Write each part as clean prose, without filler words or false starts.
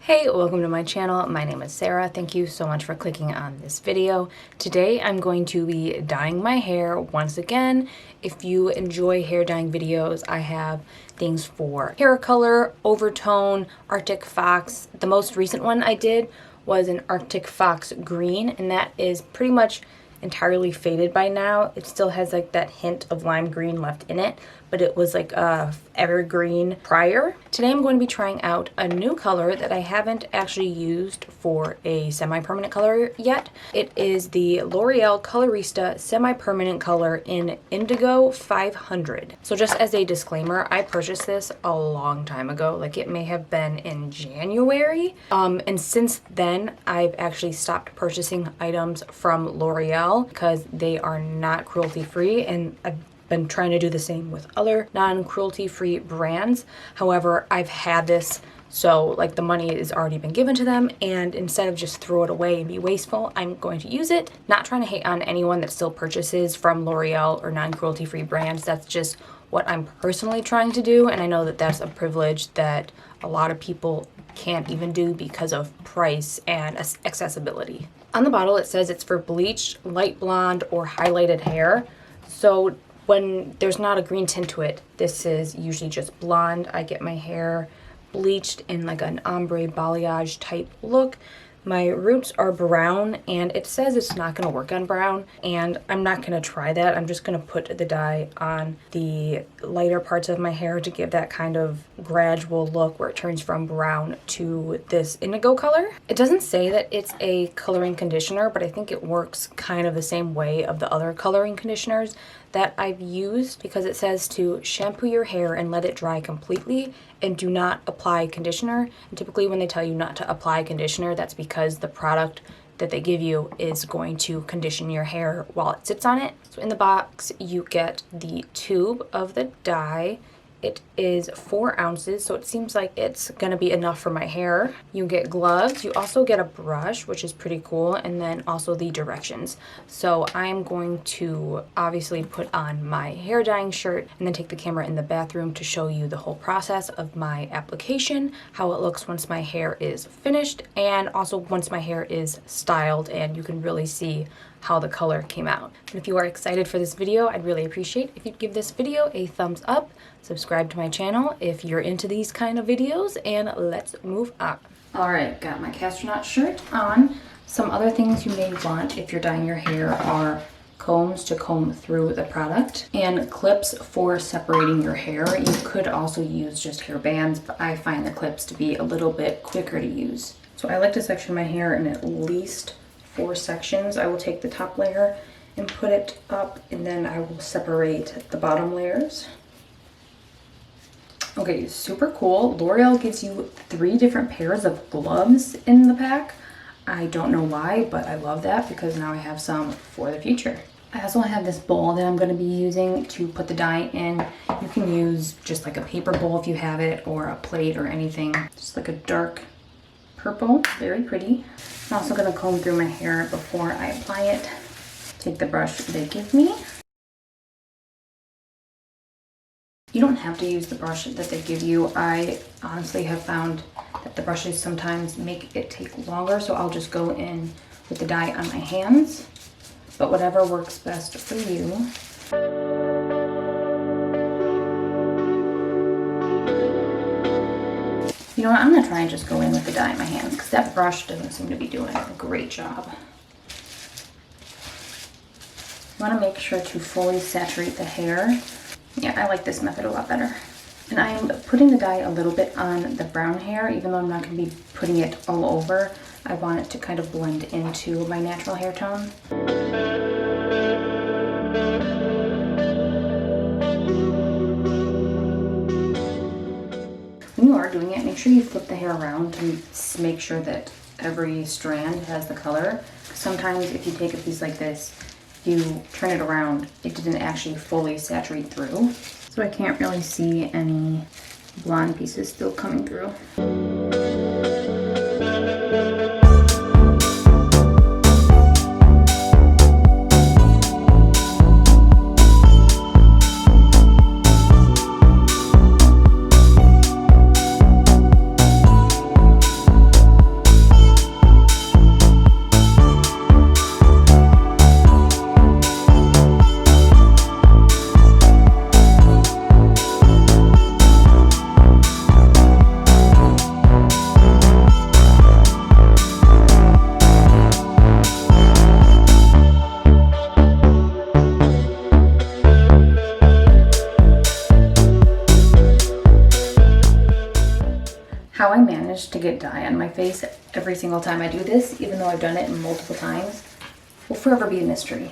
Hey, welcome to my channel. My name is Sarah. Thank you so much for clicking on this video. Today I'm going to be dyeing my hair once again. If you enjoy hair dyeing videos, I have things for hair color, overtone, Arctic Fox. The most recent one I did was an Arctic Fox green, and that is pretty much entirely faded by now. It still has like that hint of lime green left in it, but it was like a evergreen prior. Today I'm going to be trying out a new color that I haven't actually used for a semi-permanent color yet. It is the L'Oreal Colorista semi-permanent color in Indigo 500. So just as a disclaimer, I purchased this a long time ago, like it may have been in January. And since then I've actually stopped purchasing items from L'Oreal because they are not cruelty free, and I've been trying to do the same with other non-cruelty free brands. However, I've had this, so like the money has already been given to them, and instead of just throw it away and be wasteful, I'm going to use it. Not trying to hate on anyone that still purchases from L'Oreal or non-cruelty free brands. That's just what I'm personally trying to do, and I know that that's a privilege that a lot of people can't even do because of price and accessibility. On the bottle it says it's for bleached, light blonde, or highlighted hair. So when there's not a green tint to it, this is usually just blonde. I get my hair bleached in like an ombre balayage type look. My roots are brown, and it says it's not going to work on brown, and I'm not going to try that. I'm just going to put the dye on the lighter parts of my hair to give that kind of gradual look where it turns from brown to this indigo color. It doesn't say that it's a coloring conditioner, but I think it works kind of the same way of the other coloring conditioners that I've used, because it says to shampoo your hair and let it dry completely and do not apply conditioner. And typically when they tell you not to apply conditioner, that's because the product that they give you is going to condition your hair while it sits on it. So in the box you get the tube of the dye. It is 4 ounces, so it seems like it's gonna be enough for my hair. You get gloves. You also get a brush, which is pretty cool, and then also the directions. So I'm going to obviously put on my hair dyeing shirt and then take the camera in the bathroom to show you the whole process of my application, how it looks once my hair is finished, and also once my hair is styled and you can really see how the color came out. And if you are excited for this video, I'd really appreciate if you'd give this video a thumbs up, subscribe to my channel if you're into these kind of videos, and let's move on. All right, got my astronaut shirt on. Some other things you may want if you're dyeing your hair are combs to comb through the product and clips for separating your hair. You could also use just hair bands, but I find the clips to be a little bit quicker to use. So I like to section my hair in at least 4 sections. I will take the top layer and put it up, and then I will separate the bottom layers. Okay, super cool. L'Oreal gives you 3 different pairs of gloves in the pack. I don't know why, but I love that because now I have some for the future. I also have this bowl that I'm going to be using to put the dye in. You can use just like a paper bowl if you have it, or a plate or anything. Just like a dark purple, very pretty. I'm also going to comb through my hair before I apply it. Take the brush they give me. You don't have to use the brush that they give you. I honestly have found that the brushes sometimes make it take longer, so I'll just go in with the dye on my hands. But whatever works best for you. You know what, I'm going to try and just go in with the dye in my hands because that brush doesn't seem to be doing a great job. You want to make sure to fully saturate the hair. Yeah, I like this method a lot better. And I'm putting the dye a little bit on the brown hair, even though I'm not going to be putting it all over. I want it to kind of blend into my natural hair tone. When you are doing it, make sure you flip the hair around to make sure that every strand has the color. Sometimes if you take a piece like this, you turn it around, it didn't actually fully saturate through. So I can't really see any blonde pieces still coming through. manage to get dye on my face every single time I do this, even though I've done it multiple times, will forever be a mystery.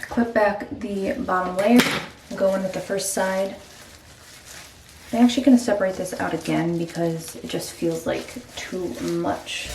Clip back the bottom layer and go in with the first side. I'm actually going to separate this out again because it just feels like too much.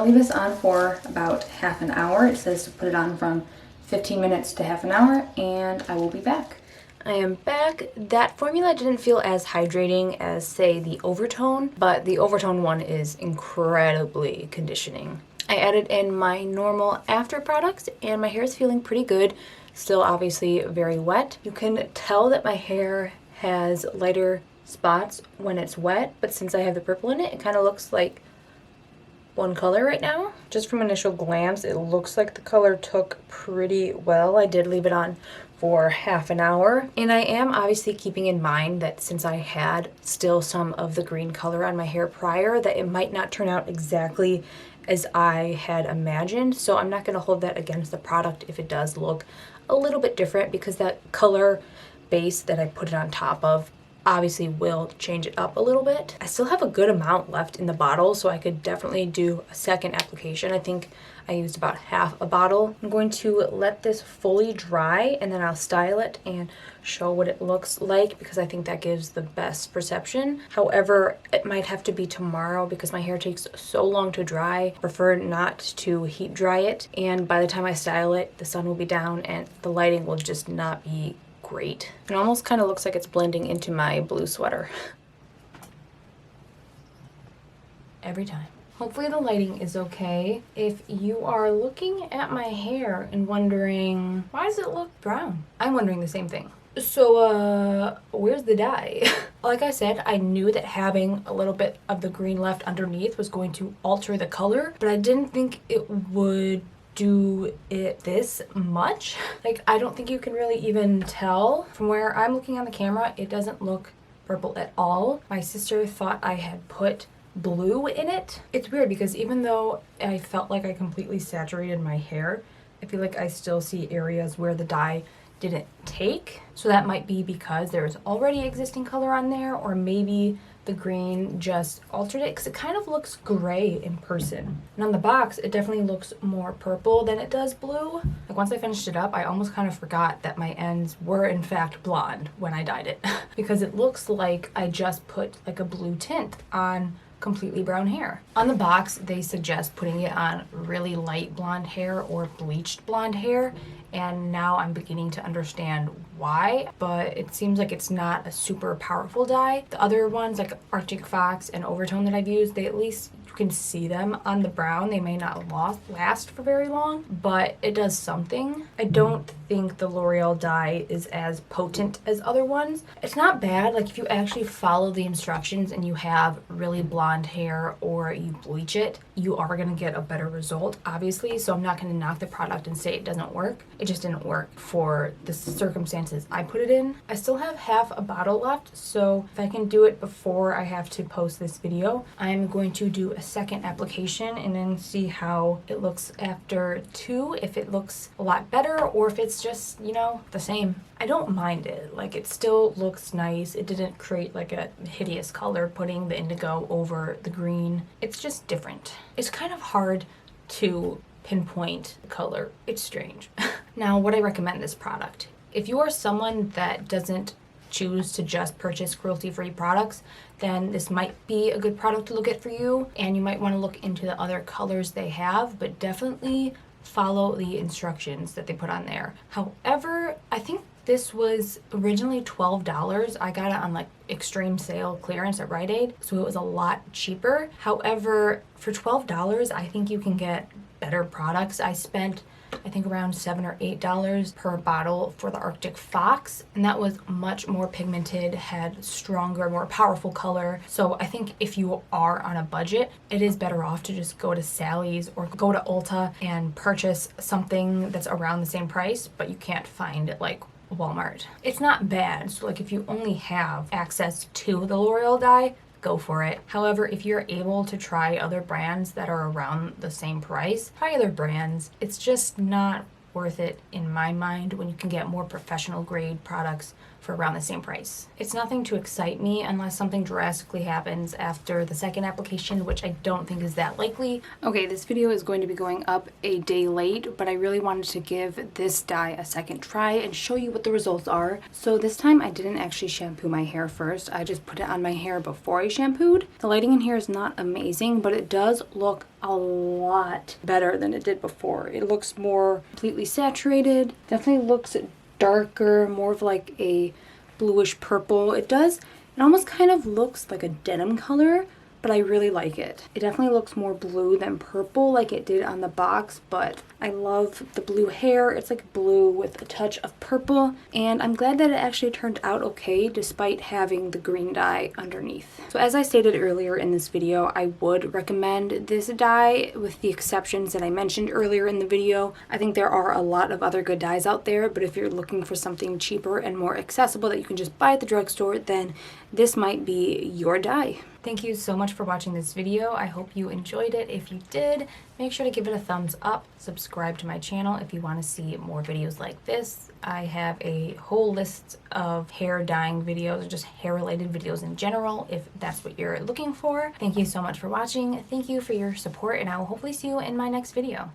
Leave this on for about half an hour. It says to put it on from 15 minutes to half an hour, and I will be back. I am back. That formula didn't feel as hydrating as, say, the Overtone, but the Overtone one is incredibly conditioning. I added in my normal after products, and my hair is feeling pretty good. Still obviously very wet. You can tell that my hair has lighter spots when it's wet, but since I have the purple in it, it kind of looks like one color right now. Just from initial glance, it looks like the color took pretty well. I did leave it on for half an hour, and I am obviously keeping in mind that since I had still some of the green color on my hair prior, that it might not turn out exactly as I had imagined, so I'm not going to hold that against the product if it does look a little bit different, because that color base that I put it on top of obviously will change it up a little bit. I still have a good amount left in the bottle, so I could definitely do a second application. I think I used about half a bottle. I'm going to let this fully dry, and then I'll style it and show what it looks like, because I think that gives the best perception. However, it might have to be tomorrow because my hair takes so long to dry. I prefer not to heat dry it, and by the time I style it, the sun will be down and the lighting will just not be great. It almost kind of looks like it's blending into my blue sweater. Every time. Hopefully the lighting is okay. If you are looking at my hair and wondering, why does it look brown? I'm wondering the same thing. So, where's the dye? Like I said, I knew that having a little bit of the green left underneath was going to alter the color, but I didn't think it would do it this much. Like, I don't think you can really even tell. From where I'm looking on the camera, it doesn't look purple at all. My sister thought I had put blue in it. It's weird because even though I felt like I completely saturated my hair, I feel like I still see areas where the dye didn't take. So that might be because there's already existing color on there, or maybe the green just altered it, because it kind of looks gray in person. And on the box, it definitely looks more purple than it does blue. Like, once I finished it up, I almost kind of forgot that my ends were in fact blonde when I dyed it because it looks like I just put like a blue tint on completely brown hair. On the box, they suggest putting it on really light blonde hair or bleached blonde hair, and now I'm beginning to understand why, but it seems like it's not a super powerful dye. The other ones, like Arctic Fox and Overtone that I've used, they at least, you can see them on the brown. They may not last for very long, but it does something. I don't think the L'Oreal dye is as potent as other ones. It's not bad. Like, if you actually follow the instructions and you have really blonde hair or you bleach it, you are going to get a better result, obviously. So I'm not going to knock the product and say it doesn't work. It just didn't work for the circumstances I put it in. I still have half a bottle left, so if I can do it before I have to post this video, I'm going to do a second application and then see how it looks after two, if it looks a lot better or if it's just, you know, the same. I don't mind it. Like, it still looks nice. It didn't create like a hideous color putting the indigo over the green. It's just different. It's kind of hard to pinpoint the color. It's strange. Now, would I recommend this product? If you are someone that doesn't choose to just purchase cruelty-free products, then this might be a good product to look at for you, and you might want to look into the other colors they have, but definitely follow the instructions that they put on there. However, I think this was originally $12. I got it on like extreme sale clearance at Rite Aid, so it was a lot cheaper. However, for $12, I think you can get better products. I spent I think around $7 or $8 per bottle for the Arctic Fox, and that was much more pigmented, had stronger, more powerful color. So I think if you are on a budget, it is better off to just go to Sally's or go to Ulta and purchase something that's around the same price, but you can't find it like Walmart. It's not bad, so like if you only have access to the L'Oreal dye, go for it. However, if you're able to try other brands that are around the same price, try other brands. It's just not worth it in my mind when you can get more professional grade products for around the same price. It's nothing to excite me unless something drastically happens after the second application, which I don't think is that likely. Okay, this video is going to be going up a day late, but I really wanted to give this dye a second try and show you what the results are. So this time I didn't actually shampoo my hair first. I just put it on my hair before I shampooed. The lighting in here is not amazing, but it does look a lot better than it did before. It looks more completely saturated, definitely looks darker, more of like a bluish purple. It almost kind of looks like a denim color, but I really like it. It definitely looks more blue than purple like it did on the box, but I love the blue hair. It's like blue with a touch of purple, and I'm glad that it actually turned out okay despite having the green dye underneath. So as I stated earlier in this video, I would recommend this dye with the exceptions that I mentioned earlier in the video. I think there are a lot of other good dyes out there, but if you're looking for something cheaper and more accessible that you can just buy at the drugstore, then this might be your dye. Thank you so much for watching this video. I hope you enjoyed it. If you did, make sure to give it a thumbs up. Subscribe to my channel if you want to see more videos like this. I have a whole list of hair dyeing videos, or just hair related videos in general, if that's what you're looking for. Thank you so much for watching. Thank you for your support, and I will hopefully see you in my next video.